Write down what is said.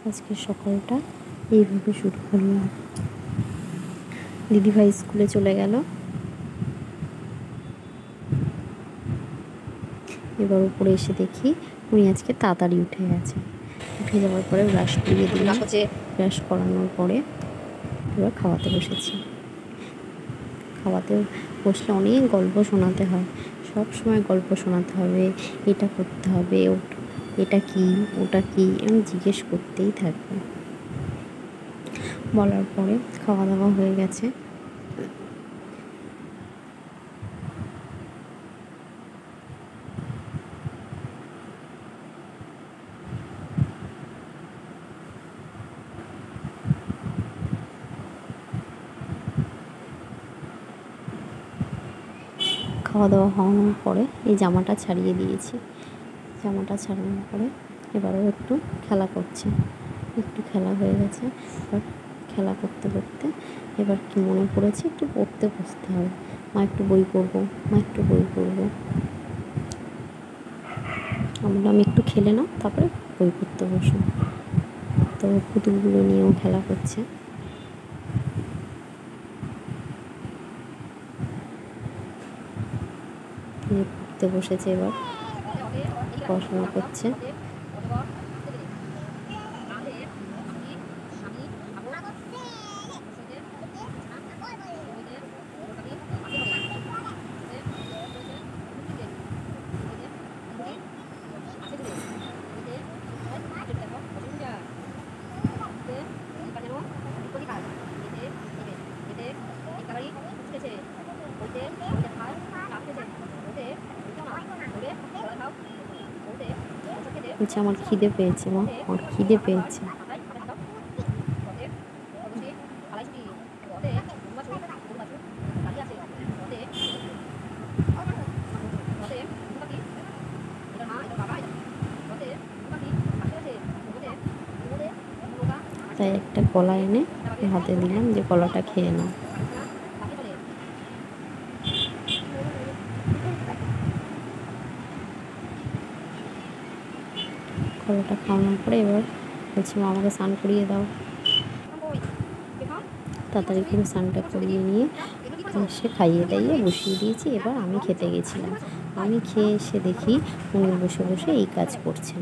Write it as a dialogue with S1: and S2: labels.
S1: আজকে সকালটা এইভাবে শুরু করলাম। দিদিভাই স্কুলে চলে গেল। এবার উপরে এসে দেখি উনি আজকে তাড়াতাড়ি উঠে গেছে। উঠে যাওয়ার পরে ব্রাশ করিয়ে দিলাম। ব্রাশ করানোর পরে এবার খাওয়াতে বসেছি। খাওয়াতে বসলে অনেক গল্প শোনাতে হয়, সব সময় গল্প শোনাতে হবে, এটা করতে হবে, এটা কি ওটা কি আমি জিজ্ঞেস করতেই থাকবে। বলার পরে খাওয়া দাওয়া হয়ে গেছে। খাওয়া দাওয়া হওয়ার পরে এই জামাটা ছাড়িয়ে দিয়েছি। জামাটা ছাড়ানোর পরে এবারও একটু খেলা করছে, একটু খেলা হয়ে গেছে। এবার খেলা করতে করতে এবার কি মনে পড়েছে, একটু পড়তে বসতে হবে। মা একটু বই পড়বো, মা একটু বই পড়বো। আমি একটু খেলে নাও, তারপরে বই পড়তে বসো। তো পুতুলগুলো নিয়েও খেলা করছে। পড়তে বসেছে, এবার পড়াশোনা করছে। বলছে আমার খিদে পেয়েছে মা, আমার খিদে পেয়েছে। তাই একটা কলা এনে হাতে দিলাম যে কলাটা খেয়ে নাও। কলাটা খাওয়ানোর পরে এবার বলছি মা আমাকে স্নান করিয়ে দাও। তাড়াতাড়ি করে স্নানটা করিয়ে নিয়ে এসে খাইয়ে দাইয়ে বসিয়ে দিয়েছি। এবার আমি খেতে গেছিলাম। আমি খেয়ে এসে দেখি উনি বসে বসে এই কাজ করছেন।